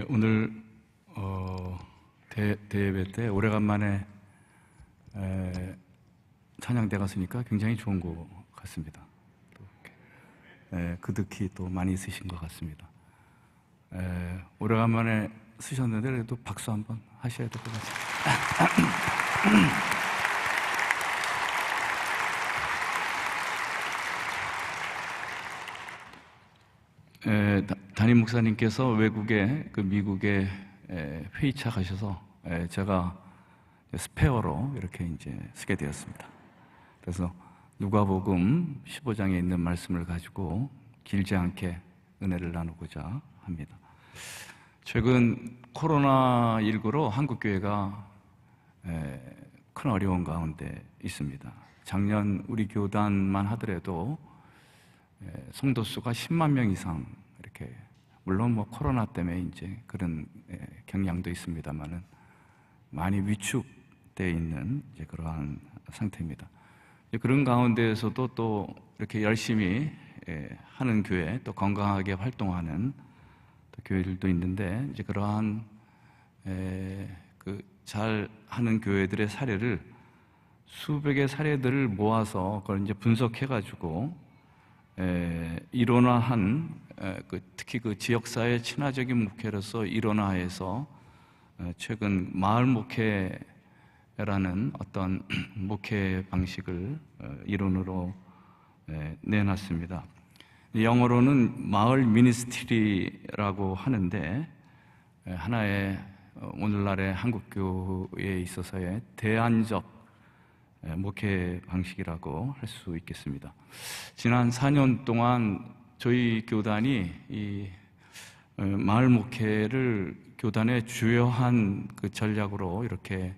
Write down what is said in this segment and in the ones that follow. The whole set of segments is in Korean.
오늘 대예배 때 오래간만에 찬양대 갔으니까 굉장히 좋은 것 같습니다. 또 이렇게, 그득히 또 많이 쓰신 것 같습니다. 오래간만에 쓰셨는데 그래도 박수 한번 하셔야 될 것 같습니다. 담임 목사님께서 외국에 미국에 회의차 가셔서 제가 스페어로 이렇게 이제 쓰게 되었습니다. 그래서 누가복음 15장에 있는 말씀을 가지고 길지 않게 은혜를 나누고자 합니다. 최근 코로나19로 한국 교회가 큰 어려움 가운데 있습니다. 작년 우리 교단만 하더라도 성도 수가 10만 명 이상 이렇게, 물론 코로나 때문에 이제 그런 경향도 있습니다만은 많이 위축되어 있는 이제 그러한 상태입니다. 그런 가운데에서도 또 이렇게 열심히 하는 교회, 또 건강하게 활동하는 또 교회들도 있는데, 이제 그러한 잘 하는 교회들의 사례를 수백의 사례들을 모아서 그걸 이제 분석해가지고 일원화한, 특히 지역사회 친화적인 목회로서 일원화해서 최근 마을 목회라는 어떤 목회 방식을 이론으로 내놨습니다. 영어로는 마을 미니스트리라고 하는데, 하나의 오늘날의 한국교회에 있어서의 대안적 목회 방식이라고 할 수 있겠습니다. 지난 4년 동안 저희 교단이 이 마을 목회를 교단의 주요한 전략으로 이렇게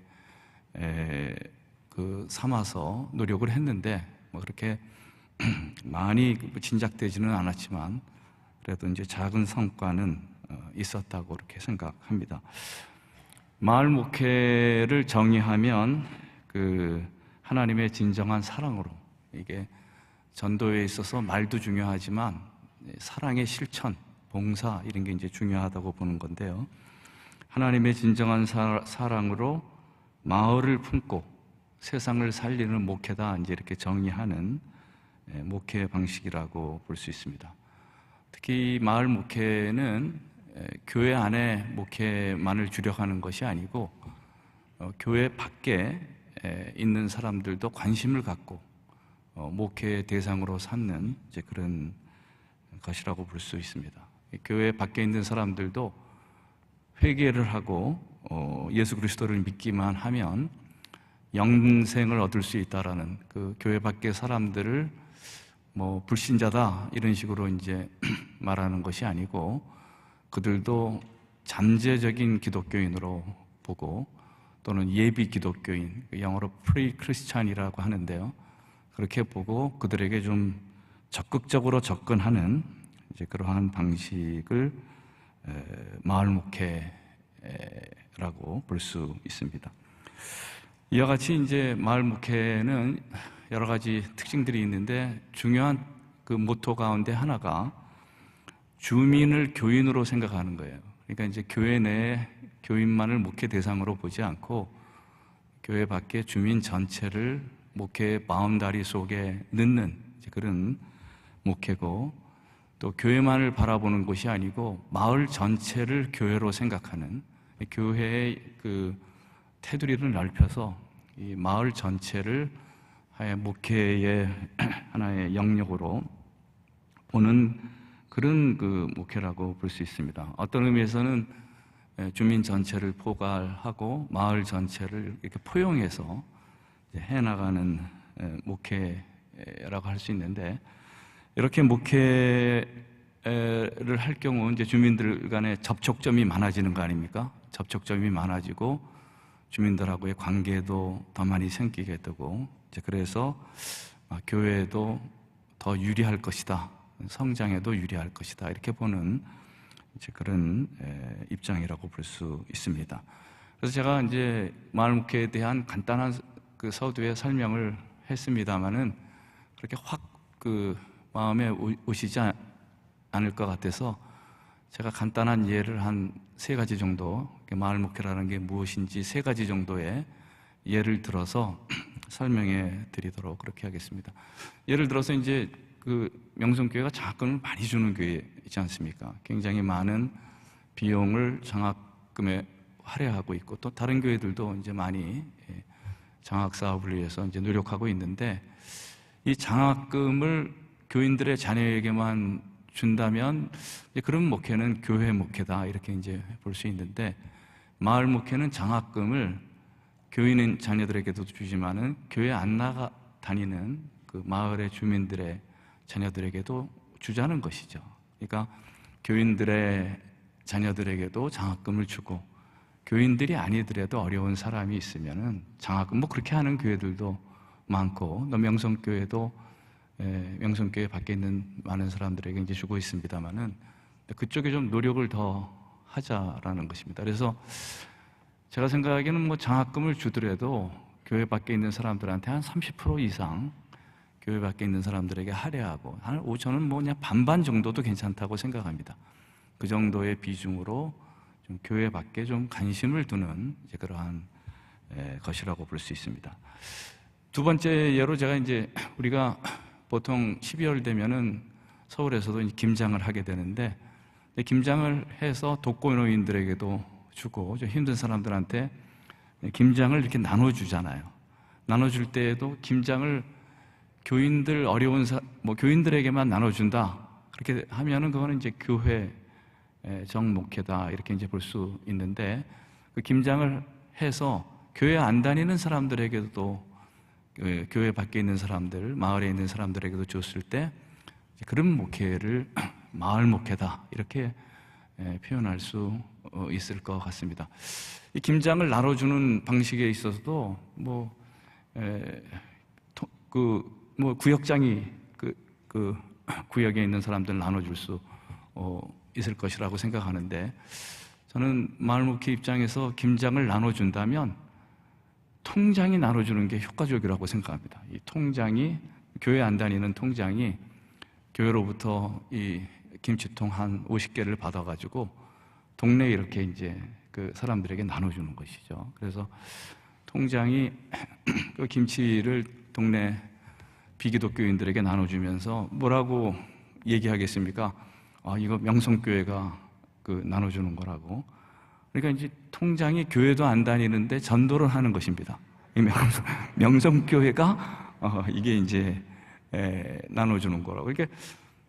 삼아서 노력을 했는데, 그렇게 많이 진작되지는 않았지만 그래도 이제 작은 성과는 있었다고 이렇게 생각합니다. 마을 목회를 정의하면 하나님의 진정한 사랑으로, 이게 전도에 있어서 말도 중요하지만 사랑의 실천, 봉사 이런 게 이제 중요하다고 보는 건데요. 하나님의 진정한 사랑으로 마을을 품고 세상을 살리는 목회다, 이제 이렇게 정의하는 목회 방식이라고 볼 수 있습니다. 특히 마을 목회는 교회 안에 목회만을 주력하는 것이 아니고 교회 밖에 있는 사람들도 관심을 갖고 목회 대상으로 삼는 이제 그런 것이라고 볼 수 있습니다. 교회 밖에 있는 사람들도 회개를 하고 예수 그리스도를 믿기만 하면 영생을 얻을 수 있다라는, 교회 밖의 사람들을 불신자다 이런 식으로 이제 말하는 것이 아니고, 그들도 잠재적인 기독교인으로 보고, 또는 예비 기독교인, 영어로 프리-크리스찬이라고 하는데요, 그렇게 보고 그들에게 좀 적극적으로 접근하는 이제 그러한 방식을 마을 목회라고 볼 수 있습니다. 이와 같이 이제 마을 목회는 여러 가지 특징들이 있는데, 중요한 모토 가운데 하나가 주민을 교인으로 생각하는 거예요. 그러니까 이제 교회 내에 교인만을 목회 대상으로 보지 않고 교회 밖의 주민 전체를 목회의 바운다리 속에 넣는 그런 목회고, 또 교회만을 바라보는 것이 아니고 마을 전체를 교회로 생각하는, 교회의 테두리를 넓혀서 이 마을 전체를 목회의 하나의 영역으로 보는 그런 목회라고 볼 수 있습니다. 어떤 의미에서는 주민 전체를 포괄하고 마을 전체를 이렇게 포용해서 해나가는 목회라고 할 수 있는데, 이렇게 목회를 할 경우 이제 주민들 간의 접촉점이 많아지는 거 아닙니까? 접촉점이 많아지고 주민들하고의 관계도 더 많이 생기게 되고, 이제 그래서 교회도 더 유리할 것이다, 성장에도 유리할 것이다, 이렇게 보는 이제 그런 입장이라고 볼 수 있습니다. 그래서 제가 이제 마을 목회에 대한 간단한 서두에 설명을 했습니다만은 그렇게 확 마음에 오시지 않을 것 같아서 제가 간단한 예를 한 3가지 정도, 마을 목회라는 게 무엇인지 3가지 정도의 예를 들어서 설명해 드리도록 그렇게 하겠습니다. 예를 들어서 이제 그 명성교회가 장학금을 많이 주는 교회이지 않습니까? 굉장히 많은 비용을 장학금에 할애하고 있고, 또 다른 교회들도 이제 많이 장학 사업을 위해서 이제 노력하고 있는데, 이 장학금을 교인들의 자녀에게만 준다면 그런 목회는 교회 목회다 이렇게 이제 볼 수 있는데, 마을 목회는 장학금을 교인인 자녀들에게도 주지만은 교회 안 나가 다니는 그 마을의 주민들의 자녀들에게도 주자는 것이죠. 그러니까 교인들의 자녀들에게도 장학금을 주고, 교인들이 아니더라도 어려운 사람이 있으면은 장학금, 뭐 그렇게 하는 교회들도 많고, 또 명성교회도 명성교회 밖에 있는 많은 사람들에게 이제 주고 있습니다만은 그쪽에 좀 노력을 더 하자라는 것입니다. 그래서 제가 생각하기에는 뭐 장학금을 주더라도 교회 밖에 있는 사람들한테 한 30% 이상 교회 밖에 있는 사람들에게 할애하고, 저는 뭐 그냥 반반 정도도 괜찮다고 생각합니다. 그 정도의 비중으로 좀 교회 밖에 좀 관심을 두는 이제 그러한 것이라고 볼 수 있습니다. 두 번째 예로 제가 이제 우리가 보통 12월 되면은 서울에서도 김장을 하게 되는데, 김장을 해서 독거노인들에게도 주고 좀 힘든 사람들한테 김장을 이렇게 나눠주잖아요. 나눠줄 때에도 김장을 교인들 교인들에게만 나눠준다 그렇게 하면은 그거는 이제 교회 정목회다 이렇게 이제 볼 수 있는데, 그 김장을 해서 교회 안 다니는 사람들에게도, 교회 밖에 있는 사람들, 마을에 있는 사람들에게도 줬을 때 그런 목회를 마을 목회다 이렇게 표현할 수 있을 것 같습니다. 이 김장을 나눠주는 방식에 있어서도 구역장이 그 구역에 있는 사람들 나눠줄 수 있을 것이라고 생각하는데, 저는 마을 목회 입장에서 김장을 나눠준다면 통장이 나눠주는 게 효과적이라고 생각합니다. 이 통장이, 교회 안 다니는 통장이 교회로부터 이 김치통 한 50개를 받아가지고 동네에 이렇게 이제 그 사람들에게 나눠주는 것이죠. 그래서 통장이 그 김치를 동네 비기독교인들에게 나눠주면서 뭐라고 얘기하겠습니까? 이거 명성교회가 그 나눠주는 거라고. 그러니까 이제 통장이 교회도 안 다니는데 전도를 하는 것입니다. 명성교회가 이게 이제 나눠주는 거라고. 그러니까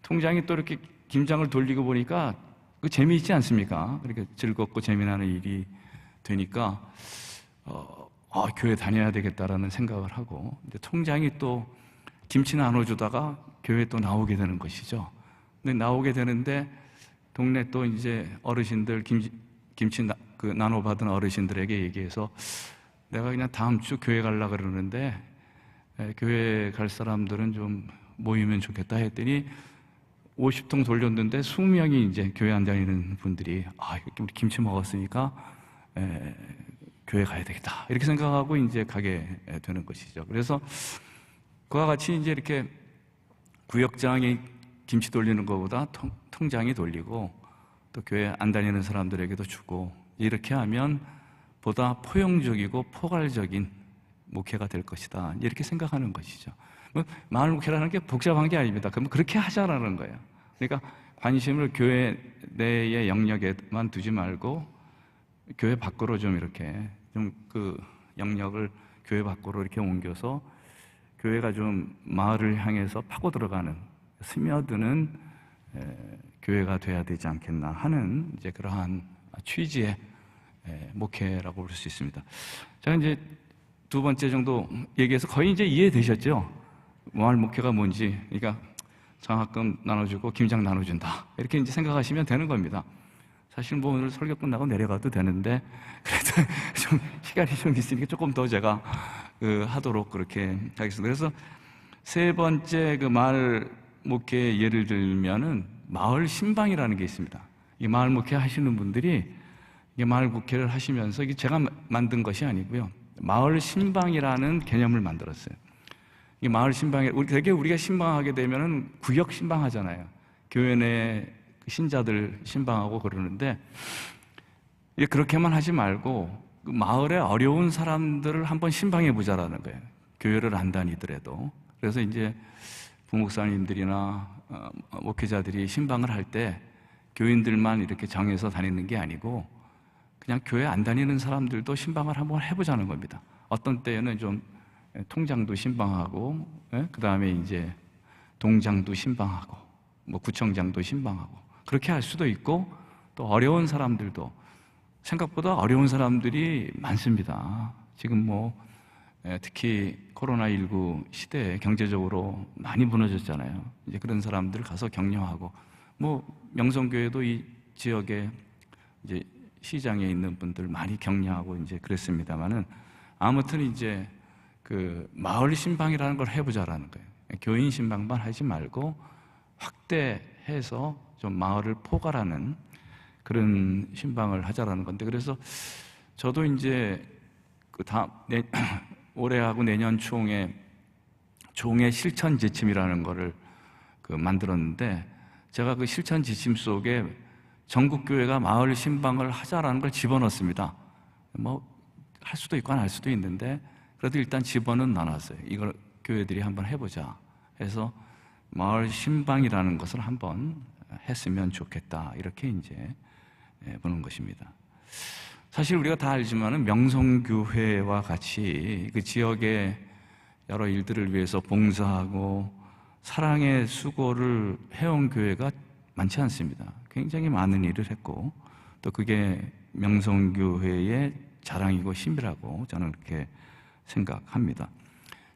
통장이 또 이렇게 김장을 돌리고 보니까 그 재미있지 않습니까? 그러니까 즐겁고 재미나는 일이 되니까 교회 다녀야 되겠다라는 생각을 하고, 이제 통장이 또 김치 나눠주다가 교회 또 나오게 되는 것이죠. 근데 나오게 되는데 동네 또 이제 어르신들 김치 나눠받은 어르신들에게 얘기해서, 내가 그냥 다음 주 교회 가려고 그러는데 교회 갈 사람들은 좀 모이면 좋겠다 했더니 50통 돌렸는데 20명이 이제 교회 안 다니는 분들이 우리 김치 먹었으니까 교회 가야 되겠다 이렇게 생각하고 이제 가게 되는 것이죠. 그래서 그와 같이 이제 이렇게 구역장이 김치 돌리는 것보다 통장이 돌리고, 또 교회 안 다니는 사람들에게도 주고, 이렇게 하면 보다 포용적이고 포괄적인 목회가 될 것이다 이렇게 생각하는 것이죠. 마을 목회라는 게 복잡한 게 아닙니다. 그러면 그렇게 하자라는 거예요. 그러니까 관심을 교회 내의 영역에만 두지 말고 교회 밖으로 좀 이렇게 좀 그 영역을 교회 밖으로 이렇게 옮겨서 교회가 좀 마을을 향해서 파고 들어가는, 스며드는 교회가 돼야 되지 않겠나 하는 이제 그러한 취지의 목회라고 볼 수 있습니다. 제가 이제 두 번째 정도 얘기해서 거의 이제 이해되셨죠? 마을 목회가 뭔지. 그러니까 장학금 나눠주고 김장 나눠준다 이렇게 이제 생각하시면 되는 겁니다. 사실 뭐 오늘 설교 끝나고 내려가도 되는데, 그래도 좀 시간이 좀 있으니까 조금 더 제가 하도록 그렇게 하겠습니다. 그래서 세 번째 그 마을 목회 예를 들면은 마을 신방이라는 게 있습니다. 이 마을 목회 하시는 분들이 이게 마을 목회를 하시면서, 이게 제가 만든 것이 아니고요, 마을 신방이라는 개념을 만들었어요. 이 마을 신방에, 되게 우리가 신방하게 되면은 구역 신방하잖아요. 교회 내 그 신자들 신방하고 그러는데, 그렇게만 하지 말고 그 마을에 어려운 사람들을 한번 신방해 보자라는 거예요. 교회를 안 다니더라도. 그래서 이제 부목사님들이나 목회자들이 신방을 할 때 교인들만 이렇게 정해서 다니는 게 아니고 그냥 교회 안 다니는 사람들도 신방을 한번 해보자는 겁니다. 어떤 때에는 좀 통장도 신방하고, 그 다음에 이제 동장도 신방하고, 뭐 구청장도 신방하고, 그렇게 할 수도 있고, 또 어려운 사람들도, 생각보다 어려운 사람들이 많습니다. 지금 뭐 특히 코로나19 시대에 경제적으로 많이 무너졌잖아요. 이제 그런 사람들 가서 격려하고, 뭐 명성교회도 이 지역에 이제 시장에 있는 분들 많이 격려하고 이제 그랬습니다만은, 아무튼 이제 그 마을 신방이라는 걸 해보자라는 거예요. 교인 신방만 하지 말고 확대해서 좀 마을을 포괄하는 그런 신방을 하자라는 건데, 그래서 저도 이제 그 올해하고 내년 총회 실천 지침이라는 거를 만들었는데, 제가 그 실천 지침 속에 전국 교회가 마을 신방을 하자라는 걸 집어넣습니다. 뭐 할 수도 있고 안 할 수도 있는데, 그래도 일단 집어는 넣어놨어요. 이걸 교회들이 한번 해보자 해서 마을 신방이라는 것을 한번 했으면 좋겠다, 이렇게 이제 보는 것입니다. 사실 우리가 다 알지만은 명성교회와 같이 그 지역의 여러 일들을 위해서 봉사하고 사랑의 수고를 해온 교회가 많지 않습니다. 굉장히 많은 일을 했고, 또 그게 명성교회의 자랑이고 힘이라고 저는 그렇게 생각합니다.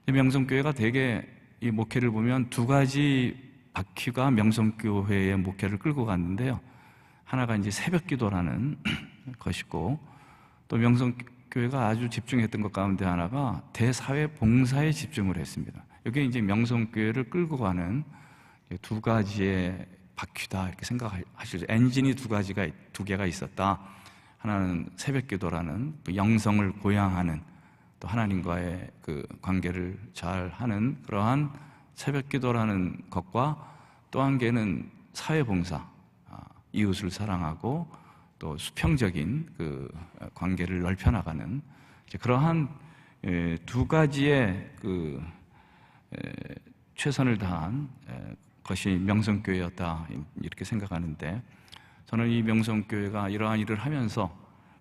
명성교회가 대개 이 목회를 보면 두 가지 바퀴가 명성교회의 목회를 끌고 갔는데요. 하나가 이제 새벽기도라는 것이고, 또 명성교회가 아주 집중했던 것 가운데 하나가 대사회 봉사에 집중을 했습니다. 이게 이제 명성교회를 끌고 가는 두 가지의 바퀴다, 이렇게 생각하시죠. 엔진이 두 개가 있었다. 하나는 새벽기도라는 그 영성을 고양하는, 또 하나님과의 그 관계를 잘 하는 그러한 새벽기도라는 것과, 또 한 개는 사회봉사, 이웃을 사랑하고 또 수평적인 그 관계를 넓혀나가는 그러한 두 가지의 그 최선을 다한 것이 명성교회였다, 이렇게 생각하는데, 저는 이 명성교회가 이러한 일을 하면서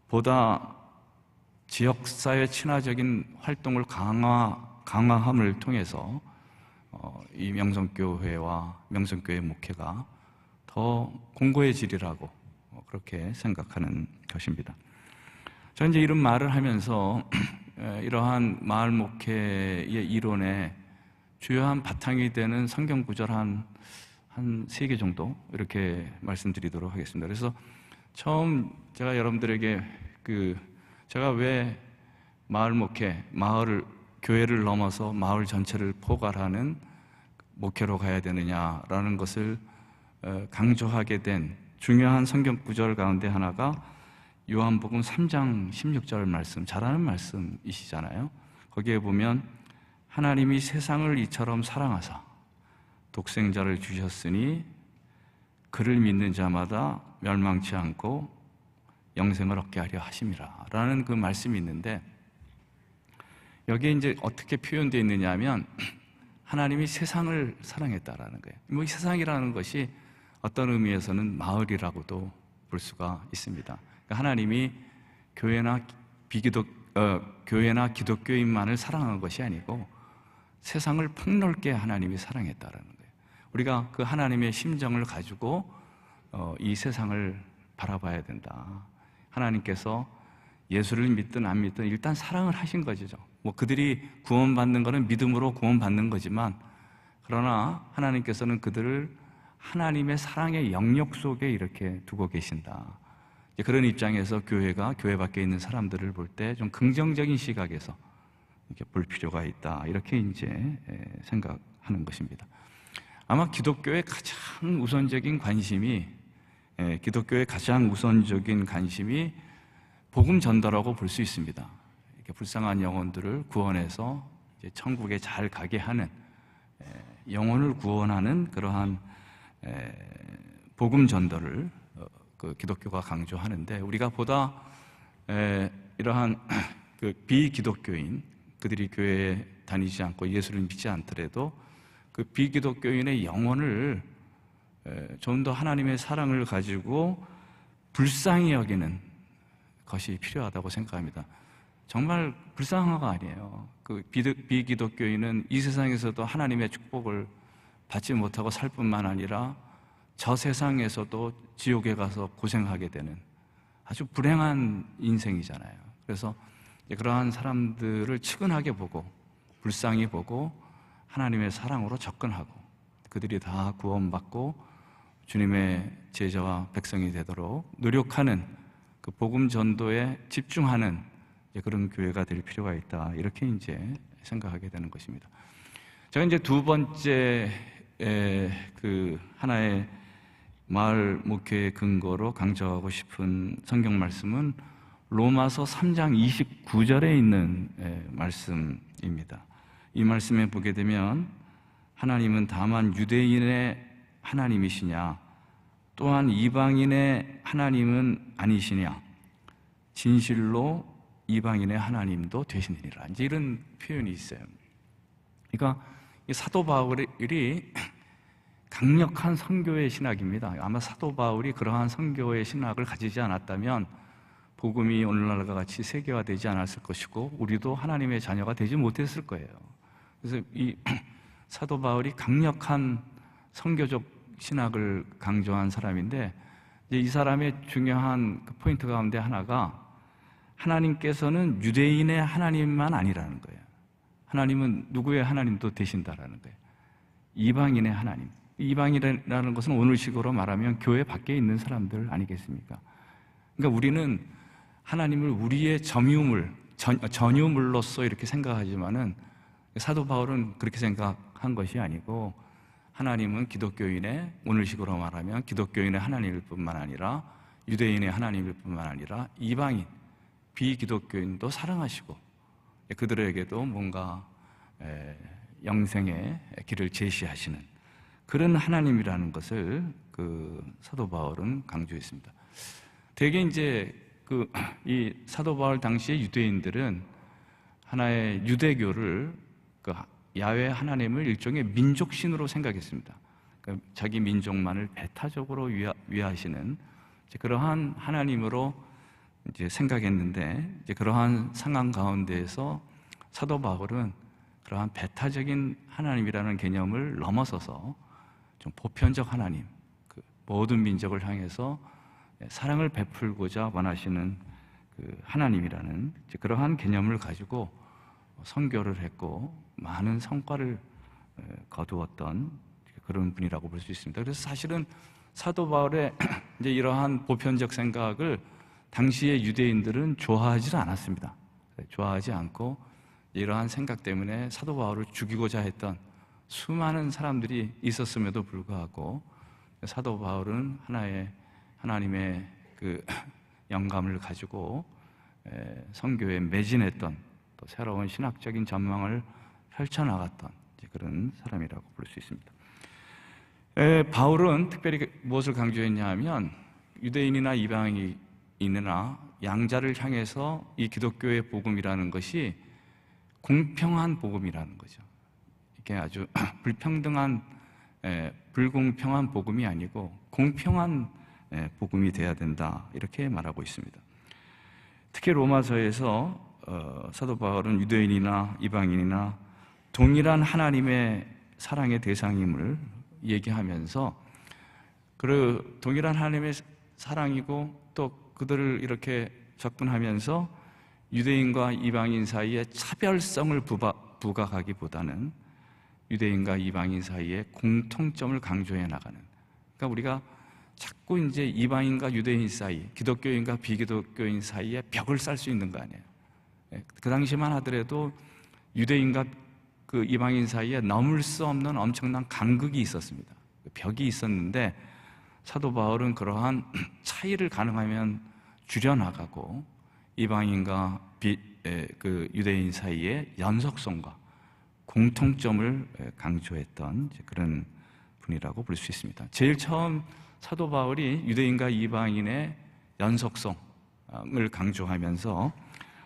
보다 지역사회 친화적인 활동을 강화함을 통해서 이 명성교회와 명성교회 목회가 더 공고해지리라고 그렇게 생각하는 것입니다. 저는 이제 이런 말을 하면서 이러한 마을 목회의 이론에 주요한 바탕이 되는 성경 구절 한 3개 정도 이렇게 말씀드리도록 하겠습니다. 그래서 처음 제가 여러분들에게 제가 왜 마을 목회, 교회를 넘어서 마을 전체를 포괄하는 목회로 가야 되느냐라는 것을 강조하게 된 중요한 성경 구절 가운데 하나가 요한복음 3장 16절 말씀, 잘 아는 말씀이시잖아요. 거기에 보면 하나님이 세상을 이처럼 사랑하사 독생자를 주셨으니 그를 믿는 자마다 멸망치 않고 영생을 얻게 하려 하심이라 라는 그 말씀이 있는데, 여기에 이제 어떻게 표현되어 있느냐 하면 하나님이 세상을 사랑했다라는 거예요. 뭐 이 세상이라는 것이 어떤 의미에서는 마을이라고도 볼 수가 있습니다. 그러니까 하나님이 교회나 기독교인만을 사랑한 것이 아니고 세상을 폭넓게 하나님이 사랑했다라는 거예요. 우리가 그 하나님의 심정을 가지고 이 세상을 바라봐야 된다. 하나님께서 예수를 믿든 안 믿든 일단 사랑을 하신 거죠. 뭐 그들이 구원받는 것은 믿음으로 구원받는 거지만, 그러나 하나님께서는 그들을 하나님의 사랑의 영역 속에 이렇게 두고 계신다. 그런 입장에서 교회가 교회 밖에 있는 사람들을 볼 때 좀 긍정적인 시각에서 이렇게 볼 필요가 있다, 이렇게 이제 생각하는 것입니다. 아마 기독교의 가장 우선적인 관심이 복음 전도라고 볼 수 있습니다. 이렇게 불쌍한 영혼들을 구원해서 이제 천국에 잘 가게 하는, 영혼을 구원하는 그러한 복음 전도를 그 기독교가 강조하는데, 우리가 보다 이러한 그 비기독교인, 그들이 교회에 다니지 않고 예수를 믿지 않더라도 그 비기독교인의 영혼을 좀 더 하나님의 사랑을 가지고 불쌍히 여기는 것이 필요하다고 생각합니다. 정말 불쌍한 거 아니에요. 그 비기독교인은 이 세상에서도 하나님의 축복을 받지 못하고 살 뿐만 아니라 저 세상에서도 지옥에 가서 고생하게 되는 아주 불행한 인생이잖아요. 그래서 그러한 사람들을 측은하게 보고 불쌍히 보고 하나님의 사랑으로 접근하고 그들이 다 구원받고 주님의 제자와 백성이 되도록 노력하는 그 복음 전도에 집중하는 그런 교회가 될 필요가 있다, 이렇게 이제 생각하게 되는 것입니다. 제가 이제 두 번째 그 하나의 마을 목회의 근거로 강조하고 싶은 성경 말씀은 로마서 3장 29절에 있는 말씀입니다. 이 말씀에 보게 되면 하나님은 다만 유대인의 하나님이시냐, 또한 이방인의 하나님은 아니시냐, 진실로 이방인의 하나님도 되시느니라, 이제 이런 표현이 있어요. 그러니까 이 사도 바울이 강력한 선교의 신학입니다. 아마 사도 바울이 그러한 선교의 신학을 가지지 않았다면 복음이 오늘날과 같이 세계화되지 않았을 것이고 우리도 하나님의 자녀가 되지 못했을 거예요. 그래서 이 사도 바울이 강력한 선교적 신학을 강조한 사람인데, 이 사람의 중요한 포인트 가운데 하나가 하나님께서는 유대인의 하나님만 아니라는 거예요. 하나님은 누구의 하나님도 되신다라는 거예요. 이방인의 하나님. 이방인이라는 것은 오늘식으로 말하면 교회 밖에 있는 사람들 아니겠습니까? 그러니까 우리는 하나님을 우리의 전유물로서 이렇게 생각하지만은 사도 바울은 그렇게 생각한 것이 아니고, 하나님은 기독교인의, 오늘식으로 말하면 기독교인의 하나님일 뿐만 아니라 유대인의 하나님일 뿐만 아니라 이방인, 비기독교인도 사랑하시고 그들에게도 뭔가 영생의 길을 제시하시는 그런 하나님이라는 것을 그 사도 바울은 강조했습니다. 대개 이제 이 사도 바울 당시의 유대인들은 하나의 유대교를 야훼 하나님을 일종의 민족신으로 생각했습니다. 그러니까 자기 민족만을 배타적으로 위하시는 그러한 하나님으로 이제 생각했는데, 이제 그러한 상황 가운데에서 사도 바울은 그러한 배타적인 하나님이라는 개념을 넘어서서 좀 보편적 하나님, 그 모든 민족을 향해서 사랑을 베풀고자 원하시는 그 하나님이라는 그러한 개념을 가지고 선교를 했고 많은 성과를 거두었던 그런 분이라고 볼 수 있습니다. 그래서 사실은 사도 바울의 이제 이러한 보편적 생각을 당시의 유대인들은 좋아하지 않았습니다. 좋아하지 않고 이러한 생각 때문에 사도 바울을 죽이고자 했던 수많은 사람들이 있었음에도 불구하고 사도 바울은 하나님의 그 영감을 가지고 선교에 매진했던, 또 새로운 신학적인 전망을 펼쳐나갔던 그런 사람이라고 볼 수 있습니다. 바울은 특별히 무엇을 강조했냐 하면 유대인이나 이방인이나 양자를 향해서 이 기독교의 복음이라는 것이 공평한 복음이라는 거죠. 이게 아주 불공평한 복음이 아니고 공평한 복음이 돼야 된다, 이렇게 말하고 있습니다. 특히 로마서에서 사도 바울은 유대인이나 이방인이나 동일한 하나님의 사랑의 대상임을 얘기하면서 그 동일한 하나님의 사랑이고 또 그들을 이렇게 접근하면서 유대인과 이방인 사이에 차별성을 부각하기보다는 유대인과 이방인 사이에 공통점을 강조해 나가는, 그러니까 우리가 자꾸 이제 이방인과 유대인 사이, 기독교인과 비기독교인 사이에 벽을 쌀 수 있는 거 아니에요. 그 당시만 하더라도 유대인과 그 이방인 사이에 넘을 수 없는 엄청난 간극이 있었습니다. 벽이 있었는데 사도 바울은 그러한 차이를 가능하면 줄여나가고 이방인과 그 유대인 사이의 연속성과 공통점을 강조했던 그런 분이라고 볼 수 있습니다. 제일 처음 사도 바울이 유대인과 이방인의 연속성을 강조하면서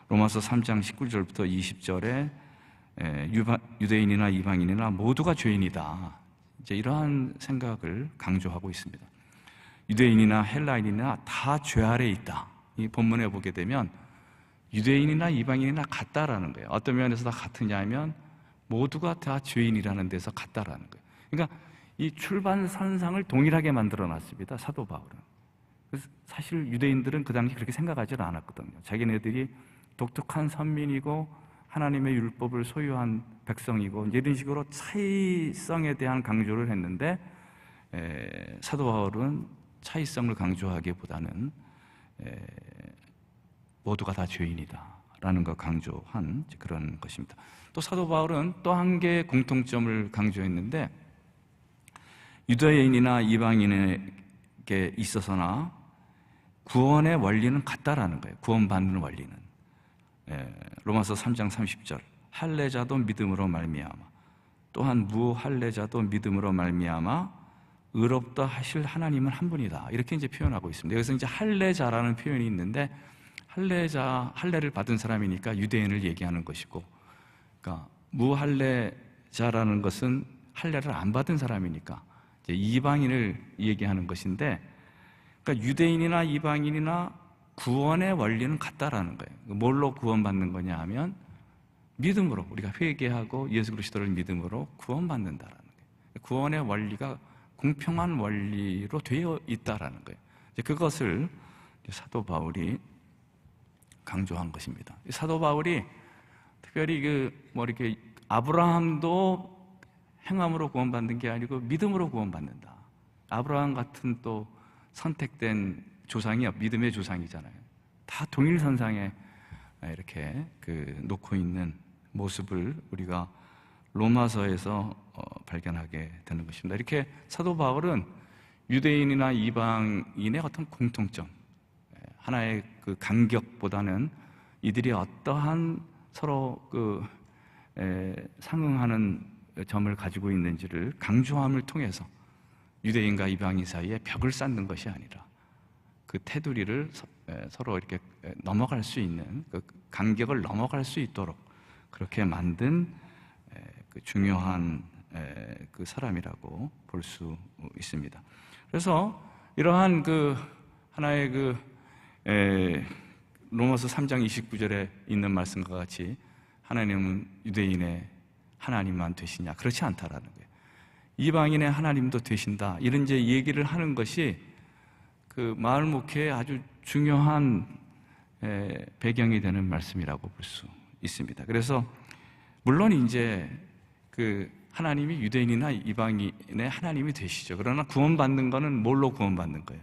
로마서 3장 19절부터 20절에 유대인이나 이방인이나 모두가 죄인이다, 이제 이러한 생각을 강조하고 있습니다. 유대인이나 헬라인이나 다 죄 아래에 있다. 이 본문에 보게 되면 유대인이나 이방인이나 같다라는 거예요. 어떤 면에서 다 같으냐 하면 모두가 다 죄인이라는 데서 같다라는 거예요. 그러니까 이 출발선상을 동일하게 만들어 놨습니다, 사도 바울은. 그래서 사실 유대인들은 그 당시 그렇게 생각하지 않았거든요. 자기네들이 독특한 선민이고 하나님의 율법을 소유한 백성이고 이런 식으로 차이성에 대한 강조를 했는데, 사도 바울은 차이성을 강조하기보다는 모두가 다 죄인이다라는 걸 강조한 그런 것입니다. 또 사도 바울은 또 한 개의 공통점을 강조했는데, 유대인이나 이방인에게 있어서나 구원의 원리는 같다라는 거예요. 구원받는 원리는. 로마서 3장 30절, 할례자도 믿음으로 말미암아, 또한 무할례자도 믿음으로 말미암아 의롭다 하실 하나님은 한 분이다, 이렇게 이제 표현하고 있습니다. 여기서 이제 할례자라는 표현이 있는데, 할례를 받은 사람이니까 유대인을 얘기하는 것이고, 그러니까 무할례자라는 것은 할례를 안 받은 사람이니까 이제 이방인을 얘기하는 것인데, 그러니까 유대인이나 이방인이나 구원의 원리는 같다라는 거예요. 뭘로 구원받는 거냐 하면 믿음으로, 우리가 회개하고 예수 그리스도를 믿음으로 구원받는다라는 거예요. 구원의 원리가 공평한 원리로 되어 있다라는 거예요. 이제 그것을 사도 바울이 강조한 것입니다. 사도 바울이 특별히 이렇게 아브라함도 행함으로 구원받는 게 아니고 믿음으로 구원받는다. 아브라함 같은 또 선택된 조상이 믿음의 조상이잖아요. 다 동일선상에 이렇게 놓고 있는 모습을 우리가 로마서에서 발견하게 되는 것입니다. 이렇게 사도 바울은 유대인이나 이방인의 어떤 공통점, 하나의 간격보다는 이들이 어떠한 서로 상응하는 점을 가지고 있는지를 강조함을 통해서 유대인과 이방인 사이에 벽을 쌓는 것이 아니라 그 테두리를 서로 이렇게 넘어갈 수 있는, 그 간격을 넘어갈 수 있도록 그렇게 만든 중요한 그 사람이라고 볼 수 있습니다. 그래서 이러한 하나의 로마서 3장 29절에 있는 말씀과 같이 하나님은 유대인의 하나님만 되시냐, 그렇지 않다라는 거예요. 이방인의 하나님도 되신다, 이런 이제 얘기를 하는 것이 마을 목회의 아주 중요한 배경이 되는 말씀이라고 볼 수 있습니다. 그래서 물론 이제 하나님이 유대인이나 이방인의 하나님이 되시죠. 그러나 구원받는 거는 뭘로 구원받는 거예요?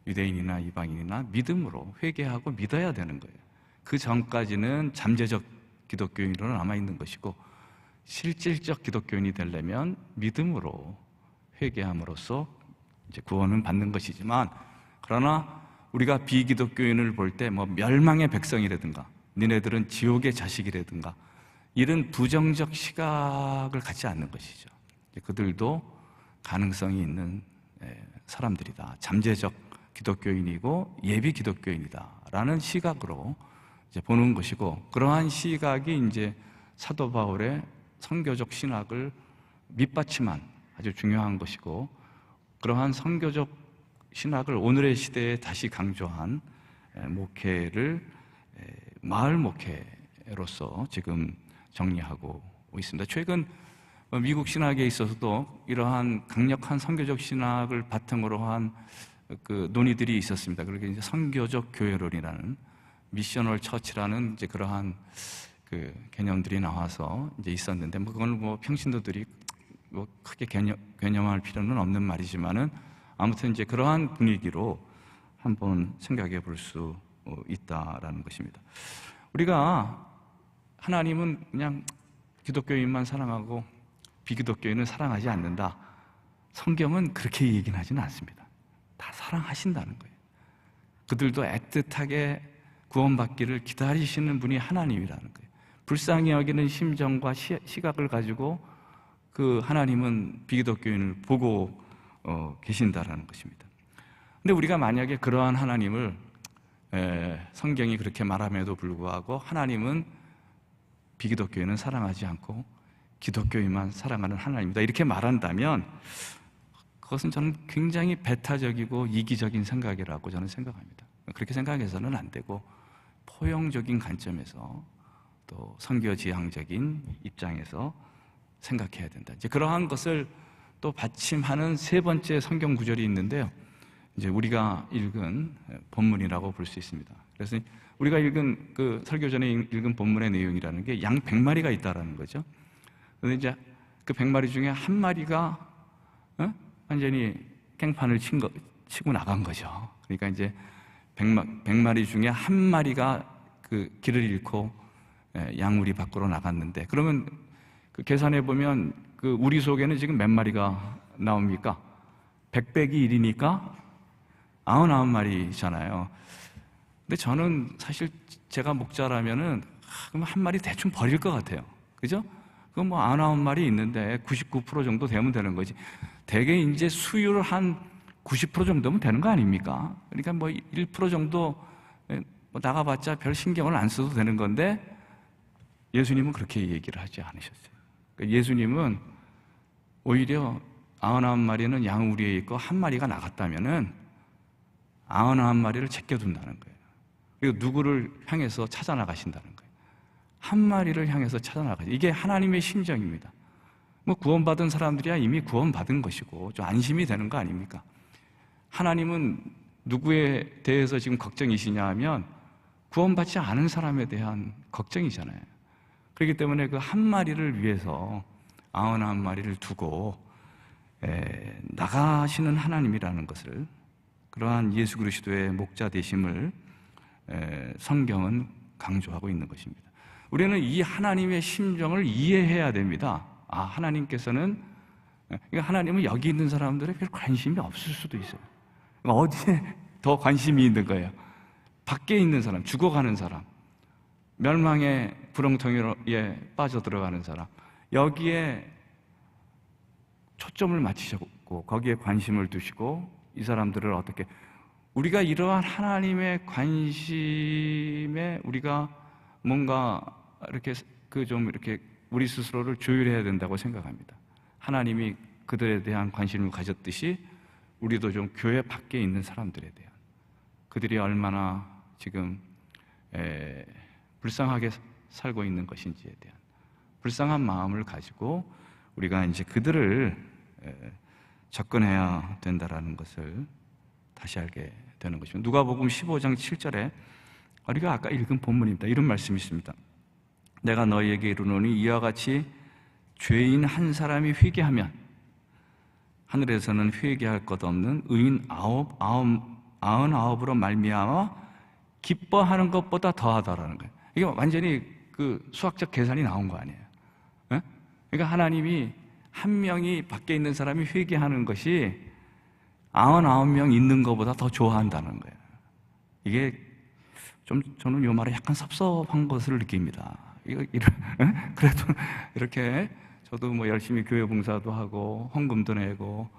유대인이나 이방인이나 믿음으로 회개하고 믿어야 되는 거예요. 그 전까지는 잠재적 기독교인으로 남아있는 것이고, 실질적 기독교인이 되려면 믿음으로 회개함으로써 이제 구원은 받는 것이지만, 그러나 우리가 비기독교인을 볼 때 멸망의 백성이라든가 니네들은 지옥의 자식이라든가 이런 부정적 시각을 갖지 않는 것이죠. 그들도 가능성이 있는 사람들이다, 잠재적 기독교인이고 예비 기독교인이다라는 시각으로 이제 보는 것이고, 그러한 시각이 이제 사도 바울의 선교적 신학을 밑받침한 아주 중요한 것이고, 그러한 선교적 신학을 오늘의 시대에 다시 강조한 목회를 마을 목회로서 지금 정리하고 있습니다. 최근 미국 신학에 있어서도 이러한 강력한 선교적 신학을 바탕으로 한 논의들이 있었습니다. 그렇게 이제 선교적 교회론이라는 미셔널 처치라는 이제 그러한 개념들이 나와서 이제 있었는데, 그건 평신도들이 크게 개념할 필요는 없는 말이지만은 아무튼 이제 그러한 분위기로 한번 생각해 볼 수 있다라는 것입니다. 우리가 하나님은 그냥 기독교인만 사랑하고 비기독교인은 사랑하지 않는다, 성경은 그렇게 얘기는 하지는 않습니다. 다 사랑하신다는 거예요. 그들도 애틋하게 구원받기를 기다리시는 분이 하나님이라는 거예요. 불쌍히 여기는 심정과 시각을 가지고 하나님은 비기독교인을 보고 계신다라는 것입니다. 근데 우리가 만약에 그러한 하나님을 성경이 그렇게 말함에도 불구하고 하나님은 비기독교인은 사랑하지 않고 기독교인만 사랑하는 하나님이다 이렇게 말한다면 그것은 저는 굉장히 배타적이고 이기적인 생각이라고 저는 생각합니다. 그렇게 생각해서는 안 되고 포용적인 관점에서 또 선교지향적인 입장에서 생각해야 된다. 이제 그러한 것을 또 받침하는 세 번째 성경 구절이 있는데요. 이제 우리가 읽은 본문이라고 볼 수 있습니다. 그래서 우리가 읽은 그 설교 전에 읽은 본문의 내용이라는 게 양 100마리가 있다라는 거죠. 그런데 이제 그 100마리 중에 한 마리가 완전히 깽판을 치고 나간 거죠. 그러니까 이제 100마리 중에 한 마리가 그 길을 잃고 양우리 밖으로 나갔는데, 그러면 그 계산해 보면 그 우리 속에는 지금 몇 마리가 나옵니까? 100 빼기 1이니까 99마리잖아요. 근데 저는 사실 제가 목자라면은 그럼 한 마리 대충 버릴 것 같아요. 그죠? 그럼 뭐 99마리 있는데 99% 정도 되면 되는 거지. 대개 이제 수율 한 90% 정도면 되는 거 아닙니까? 그러니까 뭐 1% 정도 뭐 나가봤자 별 신경을 안 써도 되는 건데 예수님은 그렇게 얘기를 하지 않으셨어요. 그러니까 예수님은 오히려 99마리는 양우리에 있고 한 마리가 나갔다면은 99마리를 제껴둔다는 거예요. 그리고 누구를 향해서 찾아나가신다는 거예요. 한 마리를 향해서 찾아나가시. 이게 하나님의 심정입니다. 뭐 구원받은 사람들이야 이미 구원받은 것이고 좀 안심이 되는 거 아닙니까? 하나님은 누구에 대해서 지금 걱정이시냐 하면 구원받지 않은 사람에 대한 걱정이잖아요. 그렇기 때문에 그 한 마리를 위해서 99마리를 두고 나가시는 하나님이라는 것을, 그러한 예수 그리스도의 목자 되심을 성경은 강조하고 있는 것입니다. 우리는 이 하나님의 심정을 이해해야 됩니다. 아, 하나님께서는, 그러니까 하나님은 여기 있는 사람들에 별 관심이 없을 수도 있어요. 어디에 더 관심이 있는 거예요? 밖에 있는 사람, 죽어가는 사람, 멸망의 구렁텅이에 빠져들어가는 사람, 여기에 초점을 맞추셨고 거기에 관심을 두시고 이 사람들을 어떻게, 우리가 이러한 하나님의 관심에 우리가 뭔가 이렇게 좀 이렇게 우리 스스로를 조율해야 된다고 생각합니다. 하나님이 그들에 대한 관심을 가졌듯이 우리도 좀 교회 밖에 있는 사람들에 대한, 그들이 얼마나 지금 불쌍하게 살고 있는 것인지에 대한 불쌍한 마음을 가지고 우리가 이제 그들을 접근해야 된다라는 것을 다시 알게 되는 것입니다. 누가복음 15장 7절에 우리가 아까 읽은 본문입니다. 이런 말씀이 있습니다. 내가 너희에게 이르노니 이와 같이 죄인 한 사람이 회개하면 하늘에서는 회개할 것 없는 의인 99으로 말미암아 기뻐하는 것보다 더하다라는 거예요. 이게 완전히 그 수학적 계산이 나온 거 아니에요. 그러니까 하나님이 한 명이 밖에 있는 사람이 회개하는 것이 99명 있는 것보다 더 좋아한다는 거예요. 이게 좀 저는 이 말에 약간 섭섭한 것을 느낍니다. 그래도 이렇게 저도 뭐 열심히 교회 봉사도 하고 헌금도 내고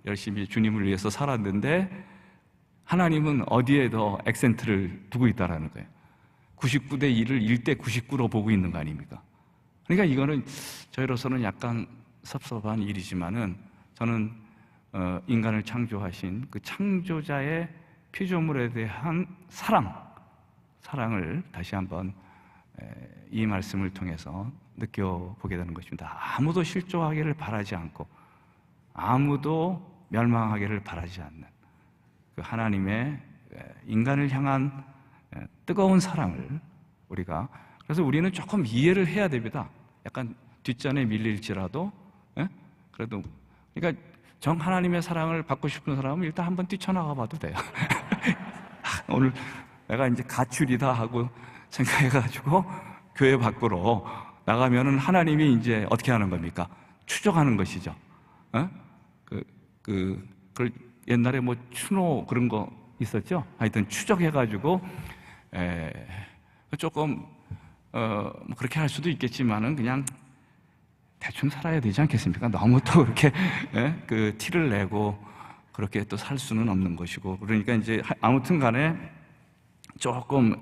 열심히 주님을 위해서 살았는데 하나님은 어디에 더 액센트를 두고 있다라는 거예요. 99대 1을 1대 99로 보고 있는 거 아닙니까? 그러니까 이거는 저희로서는 약간 섭섭한 일이지만은 저는 인간을 창조하신 그 창조자의 피조물에 대한 사랑을 다시 한번 이 말씀을 통해서 느껴보게 되는 것입니다. 아무도 실족하기를 바라지 않고 아무도 멸망하기를 바라지 않는 그 하나님의 인간을 향한 뜨거운 사랑을 우리가, 그래서 우리는 조금 이해를 해야 됩니다. 약간 뒷전에 밀릴지라도 그래도, 그러니까 정 하나님의 사랑을 받고 싶은 사람은 일단 한번 뛰쳐나가 봐도 돼요. 오늘 내가 이제 가출이다 하고 생각해가지고 교회 밖으로 나가면은 하나님이 이제 어떻게 하는 겁니까? 추적하는 것이죠. 그걸 옛날에 뭐 추노 그런 거 있었죠? 하여튼 추적해가지고 조금 뭐 그렇게 할 수도 있겠지만은 그냥 대충 살아야 되지 않겠습니까? 너무 또 그렇게 그 티를 내고 그렇게 또 살 수는 없는 것이고, 그러니까 이제 아무튼 간에 조금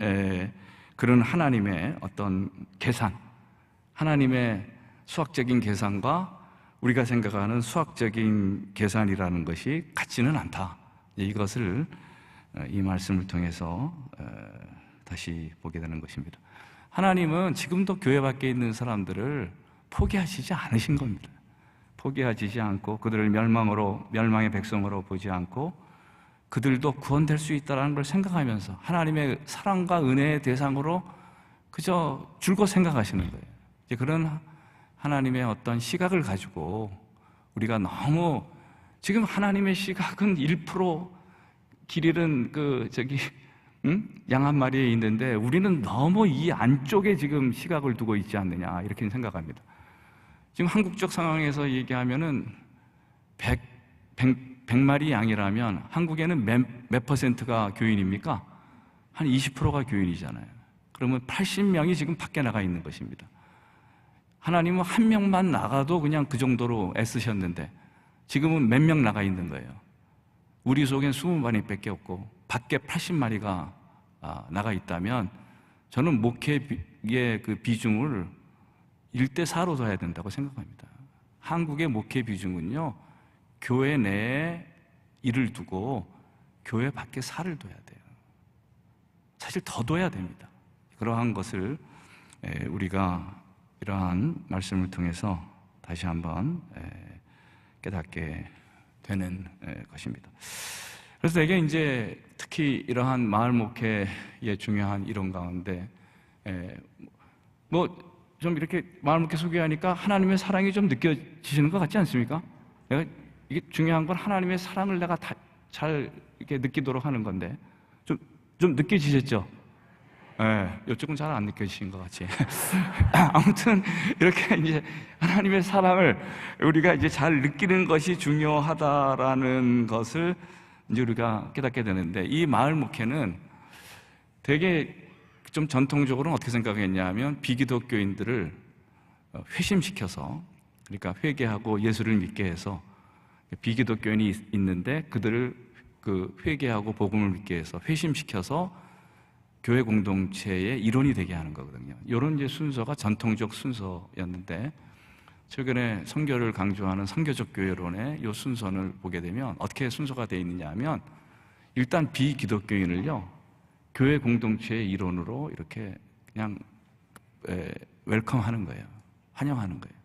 그런 하나님의 어떤 계산, 하나님의 수학적인 계산과 우리가 생각하는 수학적인 계산이라는 것이 같지는 않다. 이것을 이 말씀을 통해서 다시 보게 되는 것입니다. 하나님은 지금도 교회 밖에 있는 사람들을 포기하시지 않으신 겁니다. 포기하지 않고 그들을 멸망의 백성으로 보지 않고 그들도 구원될 수 있다는 걸 생각하면서 하나님의 사랑과 은혜의 대상으로 그저 줄곧 생각하시는 거예요. 이제 그런 하나님의 어떤 시각을 가지고 우리가 너무 지금 하나님의 시각은 1% 길 잃은 양 한 마리에 있는데 우리는 너무 이 안쪽에 지금 시각을 두고 있지 않느냐 이렇게 생각합니다. 지금 한국적 상황에서 얘기하면은 100마리 양이라면 한국에는 몇 퍼센트가 교인입니까? 한 20%가 교인이잖아요. 그러면 80명이 지금 밖에 나가 있는 것입니다. 하나님은 한 명만 나가도 그냥 그 정도로 애쓰셨는데 지금은 몇 명 나가 있는 거예요. 우리 속엔 20마리밖에 없고 밖에 80마리가 나가 있다면 저는 목회의 그 비중을 1대4로 둬야 된다고 생각합니다. 한국의 목회 비중은요, 교회 내에 일을 두고 교회 밖에 살을 둬야 돼요. 사실 더 둬야 됩니다. 그러한 것을 우리가 이러한 말씀을 통해서 다시 한번 깨닫게 되는 것입니다. 그래서 이게 이제 특히 이러한 마을 목회의 중요한 이론 가운데 뭐 좀 이렇게 마을 목회 소개하니까 하나님의 사랑이 좀 느껴지시는 것 같지 않습니까? 이게 중요한 건 하나님의 사랑을 내가 잘 이렇게 느끼도록 하는 건데 좀 느껴지셨죠? 이쪽은 잘 안 느껴지신 것 같이. 아무튼 이렇게 이제 하나님의 사랑을 우리가 이제 잘 느끼는 것이 중요하다라는 것을 이제 우리가 깨닫게 되는데, 이 마을 목회는 되게 좀 전통적으로는 어떻게 생각했냐면 비기독교인들을 회심시켜서, 그러니까 회개하고 예수를 믿게 해서 비기독교인이 있는데 그들을 회개하고 복음을 믿게 해서 회심시켜서 교회 공동체의 일원이 되게 하는 거거든요. 이런 이제 순서가 전통적 순서였는데 최근에 선교를 강조하는 선교적 교회론의 이 순서를 보게 되면 어떻게 순서가 되어 있느냐 하면 일단 비기독교인을요 교회 공동체의 일원으로 이렇게 그냥 웰컴하는 거예요. 환영하는 거예요.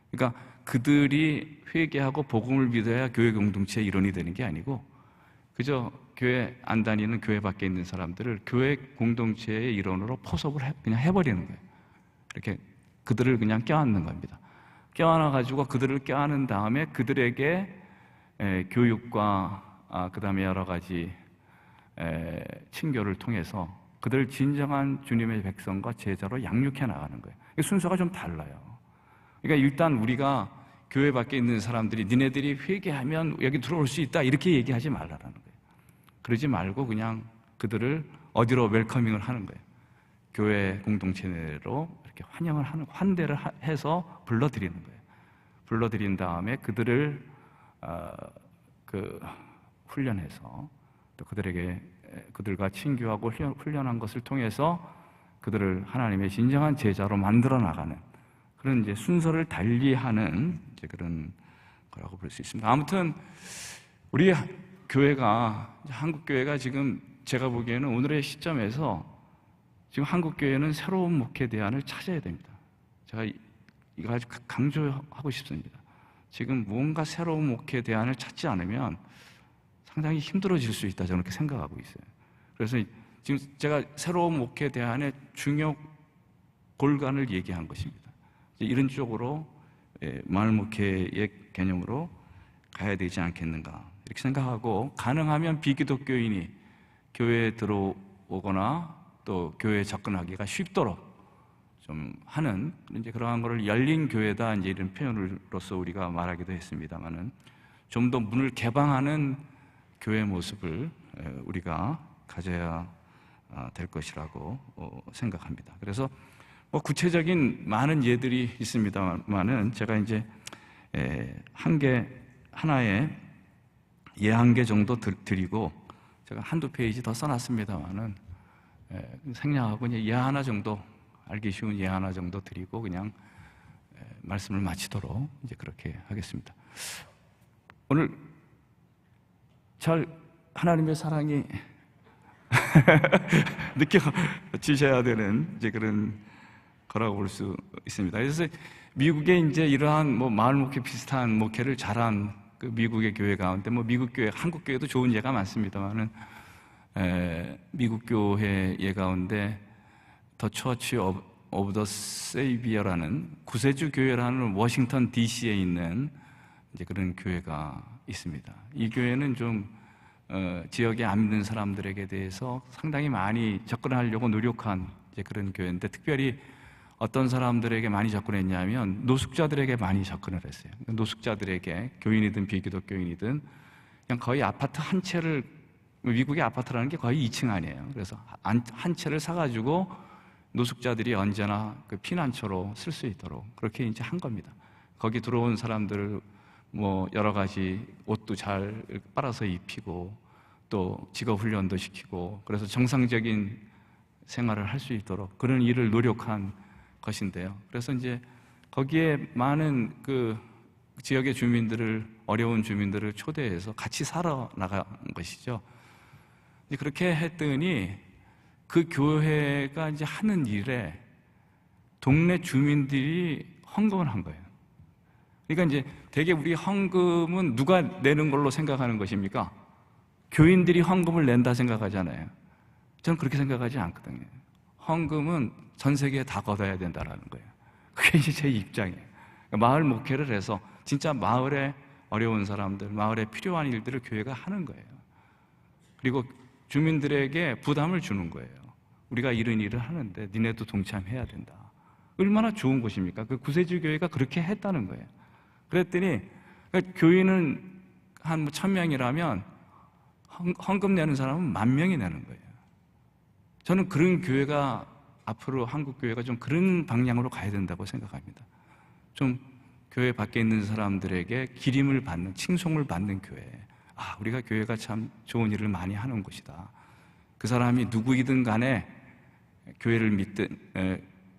그러니까 그들이 회개하고 복음을 믿어야 교회 공동체의 일원이 되는 게 아니고 그저 교회 안 다니는 교회 밖에 있는 사람들을 교회 공동체의 일원으로 포섭을 그냥 해버리는 거예요. 이렇게 그들을 그냥 껴안는 겁니다. 껴안아가지고 그들을 껴안은 다음에 그들에게 교육과 그 다음에 여러 가지 친교를 통해서 그들을 진정한 주님의 백성과 제자로 양육해 나가는 거예요. 순서가 좀 달라요. 그러니까 일단 우리가 교회 밖에 있는 사람들이 니네들이 회개하면 여기 들어올 수 있다 이렇게 얘기하지 말라는 거예요. 그러지 말고 그냥 그들을 어디로 웰커밍을 하는 거예요. 교회 공동체 내로 이렇게 환대를 해서 불러들이는 거예요. 불러들인 다음에 그들을 훈련해서 또 그들과 친교하고 훈련한 것을 통해서 그들을 하나님의 진정한 제자로 만들어 나가는 그런 이제 순서를 달리하는 이제 그런 거라고 볼 수 있습니다. 아무튼 우리 교회가 한국 교회가 지금 제가 보기에는 오늘의 시점에서 지금 한국 교회는 새로운 목회 대안을 찾아야 됩니다. 제가 이거 아주 강조하고 싶습니다. 지금 무언가 새로운 목회 대안을 찾지 않으면 상당히 힘들어질 수 있다 저는 그렇게 생각하고 있어요. 그래서 지금 제가 새로운 목회 대안의 중요 골간을 얘기한 것입니다. 이런 쪽으로 마을 목회의 개념으로 가야 되지 않겠는가 이렇게 생각하고, 가능하면 비기독교인이 교회에 들어오거나 또 교회에 접근하기가 쉽도록 좀 하는 이제 그러한 것을 열린 교회다 이제 이런 표현으로서 우리가 말하기도 했습니다만은 좀 더 문을 개방하는 교회 모습을 우리가 가져야 될 것이라고 생각합니다. 그래서 뭐 구체적인 많은 예들이 있습니다만은 제가 이제 하나의 예 한 개 정도 드리고, 제가 한두 페이지 더 써놨습니다만은 생략하고 그냥 예 하나 정도, 알기 쉬운 예 하나 정도 드리고 그냥 말씀을 마치도록 이제 그렇게 하겠습니다. 오늘 잘 하나님의 사랑이 느껴지셔야 되는 이제 그런 거라고 볼 수 있습니다. 그래서 미국에 이제 이러한 뭐 마을 목회 비슷한 목회를 잘한 그 미국의 교회 가운데, 뭐 미국 교회, 한국 교회도 좋은 예가 많습니다만은 미국 교회 예 가운데 더 처치 오브 더 세이비어라는 구세주 교회라는 워싱턴 DC에 있는 이제 그런 교회가 있습니다. 이 교회는 좀 지역에 안 믿는 사람들에게 대해서 상당히 많이 접근하려고 노력한 이제 그런 교회인데, 특별히 어떤 사람들에게 많이 접근했냐면 노숙자들에게 많이 접근을 했어요. 노숙자들에게, 교인이든 비기독교인이든 그냥 거의 아파트 한 채를, 미국의 아파트라는 게 거의 2층 아니에요. 그래서 한 채를 사가지고 노숙자들이 언제나 그 피난처로 쓸 수 있도록 그렇게 이제 한 겁니다. 거기 들어온 사람들을 뭐 여러 가지 옷도 잘 빨아서 입히고 또 직업 훈련도 시키고, 그래서 정상적인 생활을 할 수 있도록 그런 일을 노력한 것인데요. 그래서 이제 거기에 많은 그 지역의 주민들을, 어려운 주민들을 초대해서 같이 살아 나간 것이죠. 이제 그렇게 했더니 그 교회가 이제 하는 일에 동네 주민들이 헌금을 한 거예요. 그러니까 이제 대개 우리 헌금은 누가 내는 걸로 생각하는 것입니까? 교인들이 헌금을 낸다 생각하잖아요. 저는 그렇게 생각하지 않거든요. 헌금은 전 세계에 다 걷어야 된다는 거예요. 그게 이제 제 입장이에요. 마을 목회를 해서 진짜 마을에 어려운 사람들, 마을에 필요한 일들을 교회가 하는 거예요. 그리고 주민들에게 부담을 주는 거예요. 우리가 이런 일을 하는데 니네도 동참해야 된다. 얼마나 좋은 것입니까? 그 구세주 교회가 그렇게 했다는 거예요. 그랬더니 그러니까 교인은 한 1000명이라면 헌금 내는 사람은 10,000명이 내는 거예요. 저는 그런 교회가 앞으로 한국 교회가 좀 그런 방향으로 가야 된다고 생각합니다. 좀 교회 밖에 있는 사람들에게 기림을 받는, 칭송을 받는 교회. 아, 우리가 교회가 참 좋은 일을 많이 하는 곳이다. 그 사람이 누구이든 간에 교회를 믿든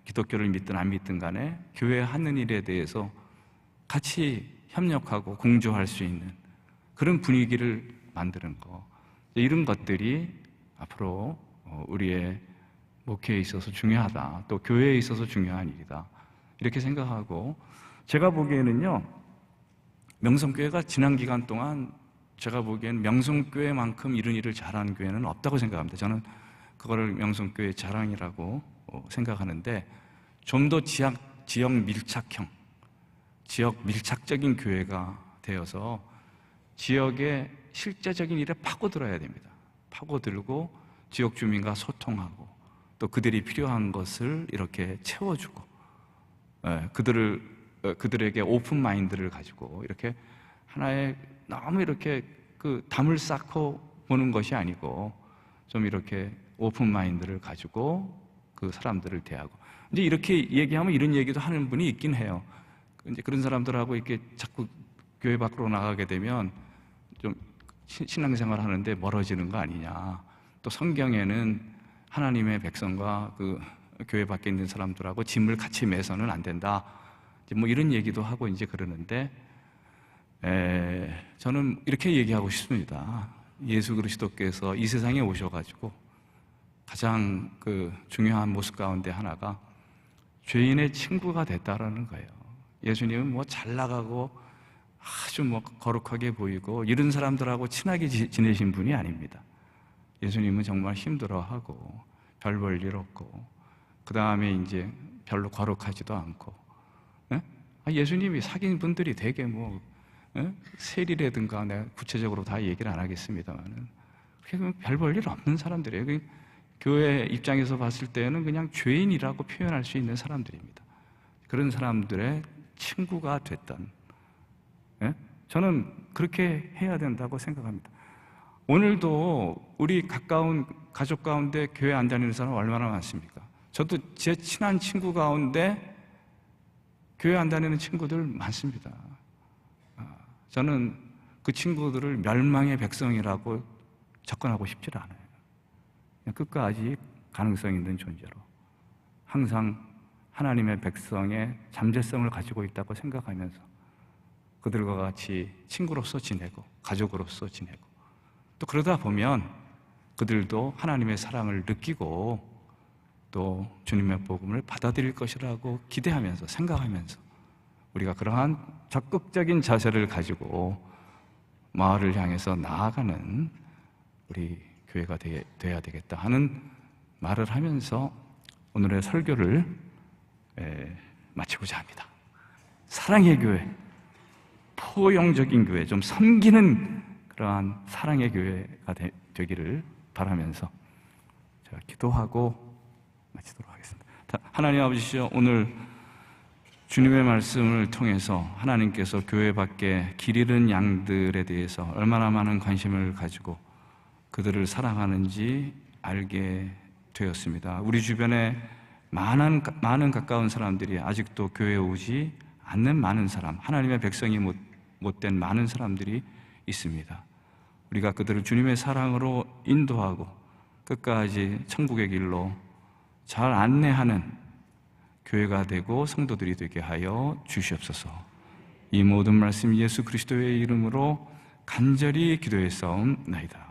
기독교를 믿든 안 믿든 간에 교회 하는 일에 대해서 같이 협력하고 공조할 수 있는 그런 분위기를 만드는 거, 이런 것들이 앞으로 우리의 목회에 있어서 중요하다, 또 교회에 있어서 중요한 일이다, 이렇게 생각하고, 제가 보기에는요, 명성교회가 지난 기간 동안 제가 보기에는 명성교회만큼 이런 일을 잘하는 교회는 없다고 생각합니다. 저는 그거를 명성교회의 자랑이라고 생각하는데, 좀 더 지역 밀착형, 지역 밀착적인 교회가 되어서 지역의 실제적인 일에 파고들어야 됩니다. 파고들고 지역 주민과 소통하고 또 그들이 필요한 것을 이렇게 채워주고, 그들에게 오픈 마인드를 가지고 이렇게 하나의 너무 이렇게 그 담을 쌓고 보는 것이 아니고 좀 이렇게 오픈 마인드를 가지고 그 사람들을 대하고, 이제 이렇게 얘기하면 이런 얘기도 하는 분이 있긴 해요. 이제 그런 사람들하고 이렇게 자꾸 교회 밖으로 나가게 되면 좀 신앙생활 하는데 멀어지는 거 아니냐. 또 성경에는 하나님의 백성과 그 교회 밖에 있는 사람들하고 짐을 같이 매서는 안 된다. 이제 뭐 이런 얘기도 하고 이제 그러는데, 저는 이렇게 얘기하고 싶습니다. 예수 그리스도께서 이 세상에 오셔가지고 가장 그 중요한 모습 가운데 하나가 죄인의 친구가 됐다라는 거예요. 예수님은 뭐 잘 나가고 아주 뭐 거룩하게 보이고 이런 사람들하고 친하게 지내신 분이 아닙니다. 예수님은 정말 힘들어하고 별 볼 일 없고, 그 다음에 이제 별로 거룩하지도 않고, 예수님이 사귄 분들이 되게 뭐 세리라든가, 내가 구체적으로 다 얘기를 안 하겠습니다만은 별 볼 일 없는 사람들이에요. 교회 입장에서 봤을 때는 그냥 죄인이라고 표현할 수 있는 사람들입니다. 그런 사람들의 친구가 됐던, 저는 그렇게 해야 된다고 생각합니다. 오늘도 우리 가까운 가족 가운데 교회 안 다니는 사람 얼마나 많습니까? 저도 제 친한 친구 가운데 교회 안 다니는 친구들 많습니다. 저는 그 친구들을 멸망의 백성이라고 접근하고 싶지 않아요. 그냥 끝까지 가능성 있는 존재로 항상 하나님의 백성의 잠재성을 가지고 있다고 생각하면서 그들과 같이 친구로서 지내고 가족으로서 지내고, 또 그러다 보면 그들도 하나님의 사랑을 느끼고 또 주님의 복음을 받아들일 것이라고 기대하면서 생각하면서 우리가 그러한 적극적인 자세를 가지고 마을을 향해서 나아가는 우리 교회가 돼야 되겠다 하는 말을 하면서 오늘의 설교를 마치고자 합니다. 사랑의 교회, 포용적인 교회, 좀 섬기는 그러한 사랑의 교회가 되기를 바라면서 제가 기도하고 마치도록 하겠습니다. 하나님 아버지시여, 오늘 주님의 말씀을 통해서 하나님께서 교회 밖에 길 잃은 양들에 대해서 얼마나 많은 관심을 가지고 그들을 사랑하는지 알게 되었습니다. 우리 주변에 많은 가까운 사람들이 아직도 교회에 오지 않는 많은 사람, 하나님의 백성이 못된 많은 사람들이 있습니다. 우리가 그들을 주님의 사랑으로 인도하고 끝까지 천국의 길로 잘 안내하는 교회가 되고 성도들이 되게 하여 주시옵소서. 이 모든 말씀 예수 그리스도의 이름으로 간절히 기도했사옵나이다.